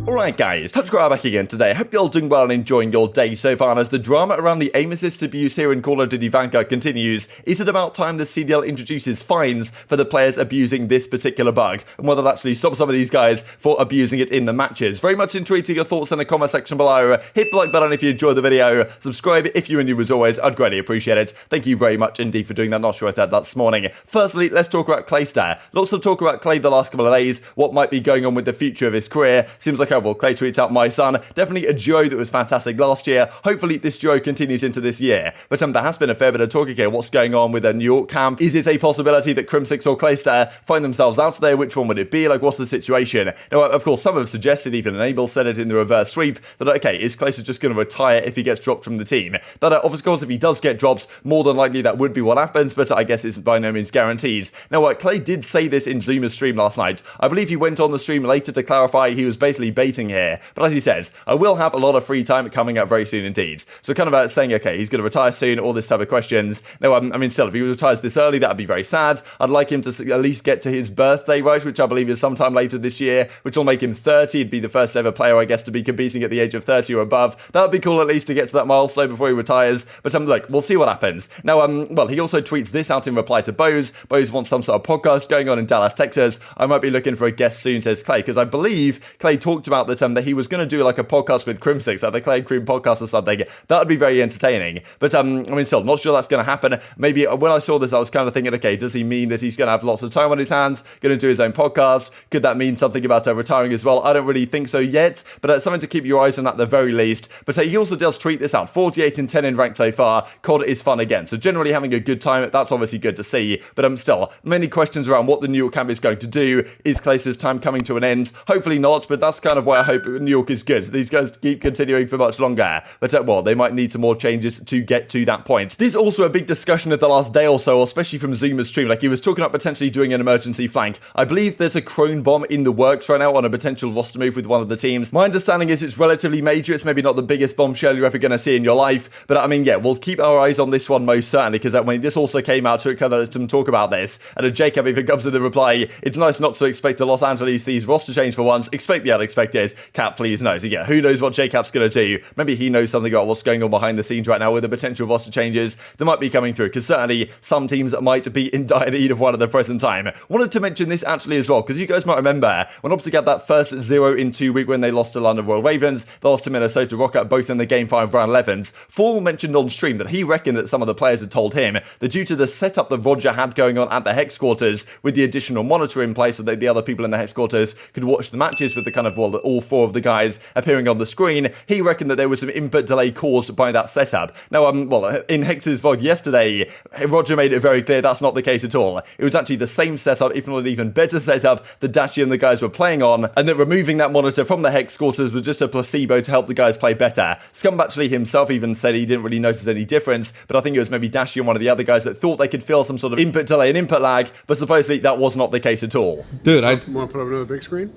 Alright guys, TacticalRab back again today. Hope you're all doing well and enjoying your day so far. And as the drama around the aim assist abuse here in Call of Duty Vanguard continues, is it about time the CDL introduces fines for the players abusing this particular bug? And whether that actually stops some of these guys for abusing it in the matches? Very much intrigued to your thoughts in the comment section below. Hit the like button if you enjoyed the video. Subscribe if you're new as always. I'd greatly appreciate it. Thank you very much indeed for doing that. Not sure I said that this morning. Firstly, let's talk about Clayster. Lots of talk about Clay the last couple of days. What might be going on with the future of his career? Seems like, well, Clay tweets out my son. Definitely a duo that was fantastic last year. Hopefully this duo continues into this year. But there has been a fair bit of talk here. What's going on with the New York camp? Is it a possibility that Crimsix or Clayster find themselves out there? Which one would it be? Like, what's the situation? Now, of course, some have suggested, even Enable said it in the reverse sweep, that, okay, is Clayster just going to retire if he gets dropped from the team? That, of course, if he does get dropped, more than likely that would be what happens, but I guess it's by no means guaranteed. Now, Clay did say this in Zuma's stream last night. I believe he went on the stream later to clarify he was basically baiting here. But as he says, I will have a lot of free time coming out very soon indeed. So kind of saying, okay, he's going to retire soon, all this type of questions. Now, I mean, still, if he retires this early, that would be very sad. I'd like him to at least get to his birthday, right, which I believe is sometime later this year, which will make him 30. He'd be the first ever player, I guess, to be competing at the age of 30 or above. That would be cool at least to get to that milestone before he retires. But look, we'll see what happens. Now, well, he also tweets this out in reply to Bose. Bose wants some sort of podcast going on in Dallas, Texas. I might be looking for a guest soon, says Clay, because I believe Clay talked about that he was going to do like a podcast with Crimsix, like the Clay Cream podcast or something. That would be very entertaining. But I mean, still, not sure that's going to happen. Maybe when I saw this, I was kind of thinking, okay, does he mean that he's going to have lots of time on his hands, going to do his own podcast? Could that mean something about retiring as well? I don't really think so yet, but something to keep your eyes on at the very least. But he also does tweet this out: 48 and 10 in ranked so far. COD is fun again. So generally having a good time. That's obviously good to see. But still, many questions around what the New York camp is going to do. Is Clayster's time coming to an end? Hopefully not, but that's kind of why I hope New York is good. These guys keep continuing for much longer. But well, they might need some more changes to get to that point. This is also a big discussion of the last day or so, especially from Zuma's stream. Like, he was talking about potentially doing an emergency flank. I believe there's a Crone bomb in the works right now on a potential roster move with one of the teams. My understanding is it's relatively major. It's maybe not the biggest bombshell you're ever going to see in your life. But I mean, yeah, we'll keep our eyes on this one most certainly, because when this also came out to kind of some talk about this. And Jacob even comes to the reply, it's nice not to expect a Los Angeles Thieves roster change for once. Expect the unexpected. Cap, please no. So yeah, who knows what Jacob's going to do? Maybe he knows something about what's going on behind the scenes right now with the potential roster changes that might be coming through, because certainly some teams might be in dire need of one at the present time. Wanted to mention this actually as well, because you guys might remember when OpTic had that first 0-2 week when they lost to London Royal Ravens, they lost to Minnesota Rokkr, both in the Game 5 round 11s. Fall mentioned on stream that he reckoned that some of the players had told him that due to the setup that Roger had going on at the Hex quarters, with the additional monitor in place so that the other people in the Hex quarters could watch the matches with the kind of, well, all four of the guys appearing on the screen, he reckoned that there was some input delay caused by that setup. Now, well, in Hex's vlog yesterday, Roger made it very clear that's not the case at all. It was actually the same setup, if not an even better setup, that Dashy and the guys were playing on, and that removing that monitor from the Hex quarters was just a placebo to help the guys play better. Scump actually himself even said he didn't really notice any difference, but I think it was maybe Dashy and one of the other guys that thought they could feel some sort of input delay and input lag, but supposedly that was not the case at all. Dude, I want to put up another big screen?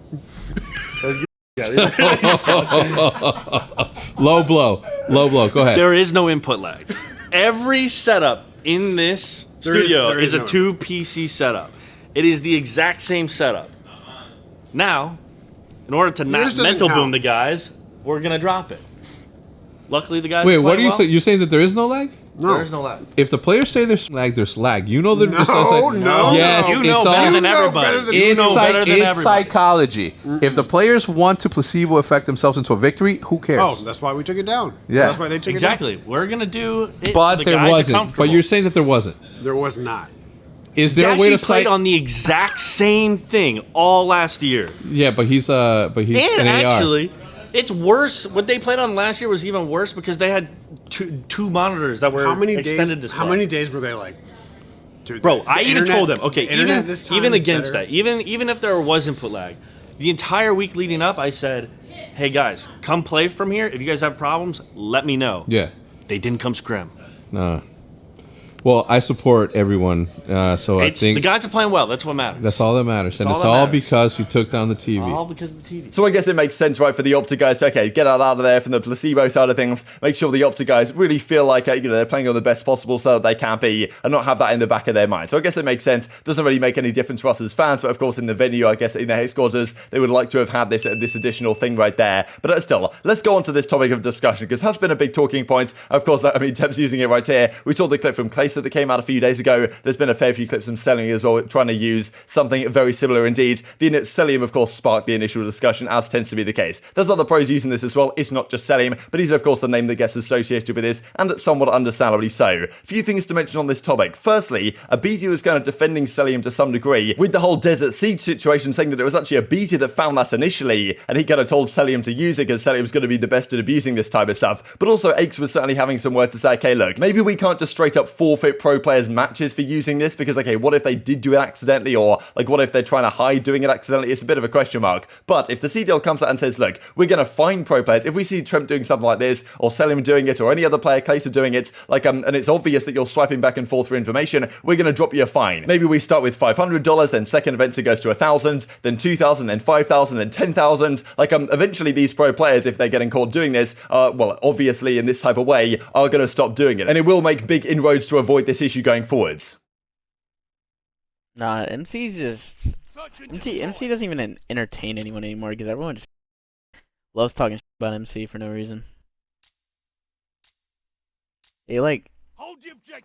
Low blow. Go ahead. There is no input lag. Every setup in this studio is a 2 PC setup. It is the exact same setup. Now, in order to not mental boom the guys, we're gonna drop it. Luckily, the guys. Wait, what are you saying? You're saying that there is no lag? No. There's no lag. If the players say there's lag, there's lag. You know that. No. Yes, you know better than everybody. You know better than everybody. It's psychology. If the players want to placebo affect themselves into a victory, who cares? Oh, that's why we took it down. Yeah, that's why they took exactly. it down. We're gonna do it. But there wasn't. But you're saying that there wasn't. There was not. Is there a way to played on the exact same thing all last year? Yeah, but he's and an actually, it's worse. What they played on last year was even worse because they had two monitors that were extended display. How many days were they like? Dude, bro, I even told them, okay, even against better. that, even if there was input lag, the entire week leading up, I said, hey guys, come play from here. If you guys have problems, let me know. Yeah. They didn't come scrim. No. Well, I support everyone, so I think the guys are playing well. That's what matters. that's all that matters, and all it's that all matters. because you took down the TV. All because of the TV. So I guess it makes sense, right, for the OpTic guys to, okay, get out of there from the placebo side of things, make sure the OpTic guys really feel like, they're playing on the best possible so that they can be, and not have that in the back of their mind. So I guess it makes sense. Doesn't really make any difference for us as fans, but of course in the venue, I guess in the headquarters, they would like to have had this additional thing right there. But still, let's go on to this topic of discussion, because it has been a big talking point. Of course, I mean, Teb's using it right here. We saw the clip from Clayster that came out a few days ago. There's been a fair few clips from Cellium as well, trying to use something very similar indeed. The Cellium, of course, sparked the initial discussion, as tends to be the case. There's other pros using this as well. It's not just Cellium, but he's, of course, the name that gets associated with this, and somewhat understandably so. Few things to mention on this topic. Firstly, aBeZy was kind of defending Cellium to some degree with the whole Desert Siege situation, saying that it was actually aBeZy that found that initially, and he kind of told Cellium to use it because Cellium was going to be the best at abusing this type of stuff. But also, Aches was certainly having some word to say, okay, look, maybe we can't just straight up forfeit pro players matches for using this, because, okay, what if they did do it accidentally, or like what if they're trying to hide doing it accidentally? It's a bit of a question mark. But if the CDL comes out and says, look, we're going to fine pro players, if we see Tremp doing something like this, or Cellium doing it, or any other player, Clayster doing it, like, and it's obvious that you're swiping back and forth for information, we're going to drop you a fine. Maybe we start with $500, then second event it goes to $1,000, then $2,000, then $5,000, then $10,000. Like, eventually these pro players, if they're getting caught doing this, well, obviously in this type of way, are going to stop doing it. And it will make big inroads to avoid this issue going forwards. Nah, MC's just... MC doesn't even entertain anyone anymore, because everyone just loves talking shit about MC for no reason. They, like...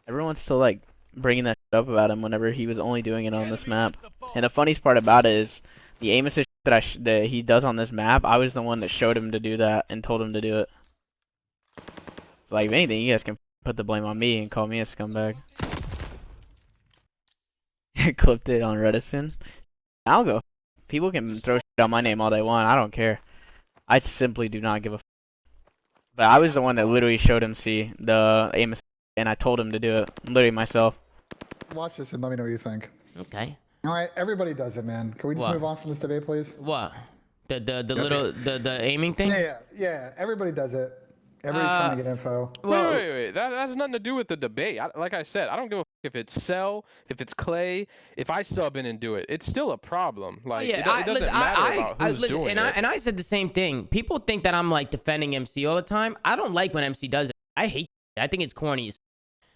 Everyone's still, like, bringing that shit up about him whenever he was only doing it on this map. And the funniest part about it is, the aim assist that he does on this map, I was the one that showed him to do that and told him to do it. So, like, if anything, you guys can put the blame on me and call me a scumbag. Clipped it on Redison. I'll go. People can throw shit on my name all they want. I don't care. I simply do not give a f. But I was the one that literally showed him the aim assist, and I told him to do it. Literally myself. Watch this and let me know what you think. Okay. All right, everybody does it, man. Can we just What? move on from this debate, please? What? The little the aiming thing? Yeah. Everybody does it. Everybody's trying to get info. Wait. That has nothing to do with the debate. Like I said, I don't give a f if it's Cell, if it's Clay, if I sub in and do it. It's still a problem. Like, it doesn't matter about who's doing it. And I said the same thing. People think that I'm like defending MC all the time. I don't like when MC does it. I hate it. I think it's corny.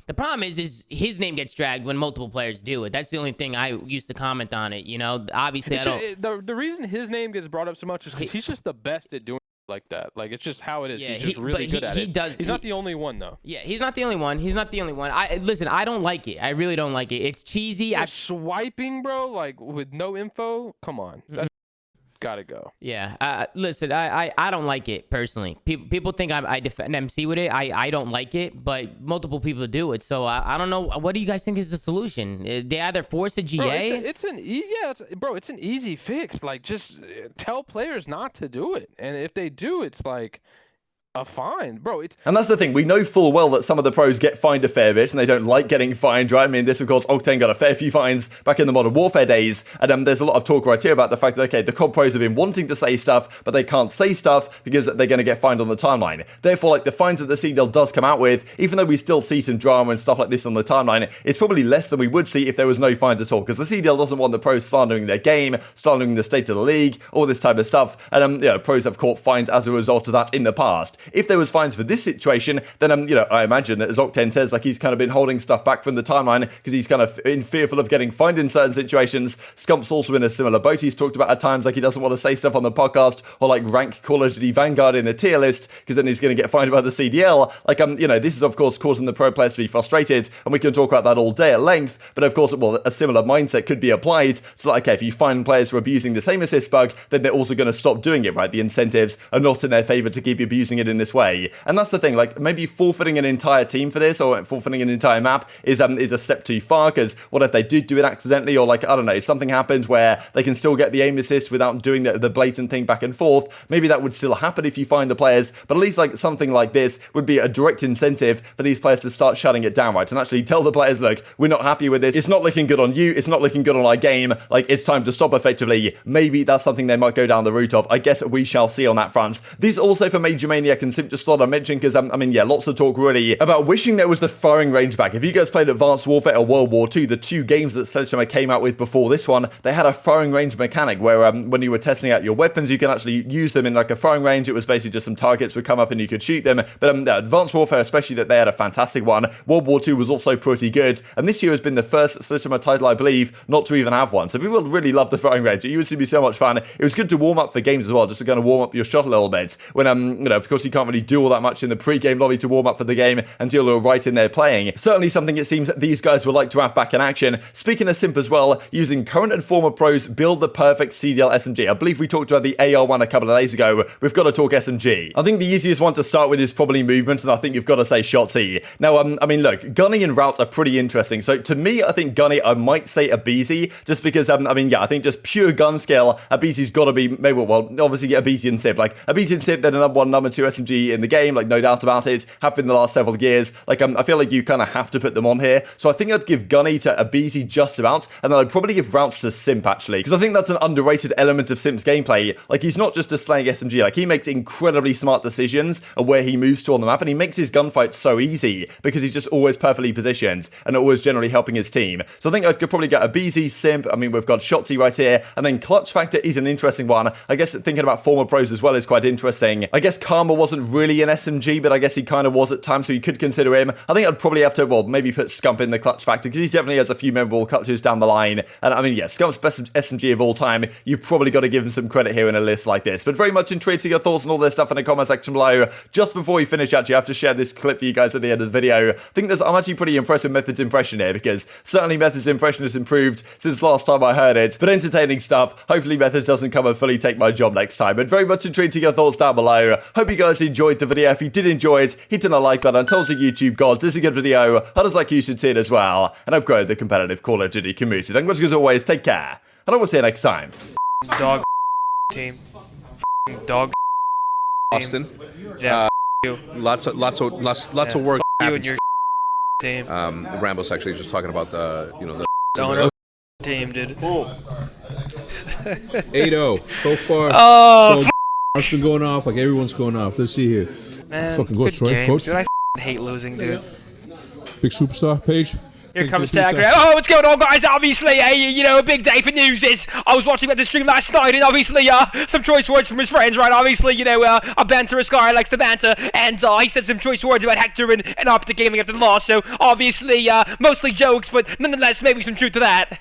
The problem is his name gets dragged when multiple players do it. That's the only thing I used to comment on it. You know, obviously I don't. The reason his name gets brought up so much is because he's just the best at doing like that. Like, it's just how it is. Yeah, he's just really good at it. He's not the only one though. Yeah, he's not the only one. He's not the only one. Listen, I don't like it. I really don't like it. It's cheesy. Swiping, bro, like with no info. Come on, that's gotta go. Yeah. Listen, I don't like it personally. People think I defend MC with it. I don't like it, but multiple people do it. So I don't know. What do you guys think is the solution? They either force a GA. Bro, it's an easy fix. Like, just tell players not to do it, and if they do, it's like a fine, bro. And that's the thing, we know full well that some of the pros get fined a fair bit and they don't like getting fined, right? I mean, this of course, Octane got a fair few fines back in the Modern Warfare days, and there's a lot of talk right here about the fact that, okay, the COD pros have been wanting to say stuff, but they can't say stuff because they're going to get fined on the timeline. Therefore, like, the fines that the CDL does come out with, even though we still see some drama and stuff like this on the timeline, it's probably less than we would see if there was no fines at all, because the CDL doesn't want the pros slandering their game, slandering the state of the league, all this type of stuff, and pros have caught fines as a result of that in the past. If there was fines for this situation, then I imagine that, as Octane says, like, he's kind of been holding stuff back from the timeline because he's kind of fearful of getting fined in certain situations. Scump's also in a similar boat. He's talked about at times, like, he doesn't want to say stuff on the podcast or like rank Call of Duty Vanguard in a tier list because then he's going to get fined by the CDL. Like, this is of course causing the pro players to be frustrated, and we can talk about that all day at length. But of course, well, a similar mindset could be applied. So, like, okay, if you fine players for abusing the same assist bug, then they're also going to stop doing it, right? The incentives are not in their favor to keep abusing it in this way. And that's the thing, like, maybe forfeiting an entire team for this, or forfeiting an entire map is a step too far, because what if they did do it accidentally, or, like, I don't know, something happens where they can still get the aim assist without doing the blatant thing back and forth. Maybe that would still happen if you find the players, but at least, like, something like this would be a direct incentive for these players to start shutting it down, right? And actually tell the players, look, we're not happy with this, it's not looking good on you, it's not looking good on our game, like, it's time to stop effectively. Maybe that's something they might go down the route of. I guess we shall see on that front. This also for Major Maniak Maniak and Simp just thought I'd mention because, I mean, yeah, lots of talk really about wishing there was the firing range back. If you guys played Advanced Warfare or World War II, the two games that Cellium came out with before this one, they had a firing range mechanic where when you were testing out your weapons, you can actually use them in like a firing range. It was basically just some targets would come up and you could shoot them. But Advanced Warfare, especially, that they had a fantastic one. World War II was also pretty good. And this year has been the first Cellium title, I believe, not to even have one. So people really love the firing range. It used to be so much fun. It was good to warm up for games as well, just to kind of warm up your shot a little bit. When, you know, of course, you can't really do all that much in the pre-game lobby to warm up for the game until you're right in there playing. Certainly something it seems that these guys would like to have back in action. Speaking of Simp as well, using current and former pros build the perfect CDL SMG. I believe we talked about the AR one a couple of days ago. We've got to talk SMG. I think the easiest one to start with is probably movement, and I think you've got to say Shotzzy. Now, I mean, look, gunning and routes are pretty interesting. So to me, I think gunning, I might say aBeZy, just because, I mean, yeah, I think just pure gun skill, aBeZy's got to be, maybe, well, obviously aBeZy and Simp. Like, aBeZy and Simp, they're the number one, number two SMG in the game, like, no doubt about it. Have been the last several years. Like, I feel like you kind of have to put them on here. So I think I'd give gunny to aBeZy just about, and then I'd probably give routes to Simp, actually, because I think that's an underrated element of Simp's gameplay. Like, he's not just a slaying SMG, like, he makes incredibly smart decisions of where he moves to on the map, and he makes his gunfights so easy because he's just always perfectly positioned and always generally helping his team. So I think I could probably get aBeZy, Simp. I mean, we've got Shotzzy right here, and then clutch factor is an interesting one. I guess thinking about former pros as well is quite interesting. I guess Karma wasn't really an SMG, but I guess he kind of was at times, so you could consider him. I think I'd probably have to, well, maybe put Scump in the clutch factor because he definitely has a few memorable clutches down the line. And I mean, yeah, Scump's best SMG of all time. You've probably got to give him some credit here in a list like this. But very much intrigued to your thoughts and all this stuff in the comment section below. Just before we finish, actually, I have to share this clip for you guys at the end of the video. I think I'm actually pretty impressed with Method's impression here because certainly Method's impression has improved since last time I heard it. But entertaining stuff. Hopefully Method doesn't come and fully take my job next time. But very much intrigued to your thoughts down below. Hope you guys enjoyed the video. If you did enjoy it, hit on a like button. Tell us the YouTube gods this is a good video. Others like you should see it as well. And upgrade the competitive Call of Duty community. Thank you as always. Take care. And I will see you next time. Dog team. Dog Austin. Yeah. You. Lots of work. You and your team. Rambo's actually just talking about the, you know, the Owner team, dude. 8-0 so far. Oh, I've been going off like everyone's going off. Let's see here. man. Fucking Good good, right, games, coach? dude. I hate losing, dude. Big superstar page. Here comes TacticalRab. Oh, what's going on, guys? Obviously, you know, a big day for news is I was watching the stream last night, and obviously, some choice words from his friends, right? Obviously, you know, a banterous guy likes to banter, and he said some choice words about Hector and OpTic Gaming after the loss. So obviously, mostly jokes, but nonetheless, maybe some truth to that.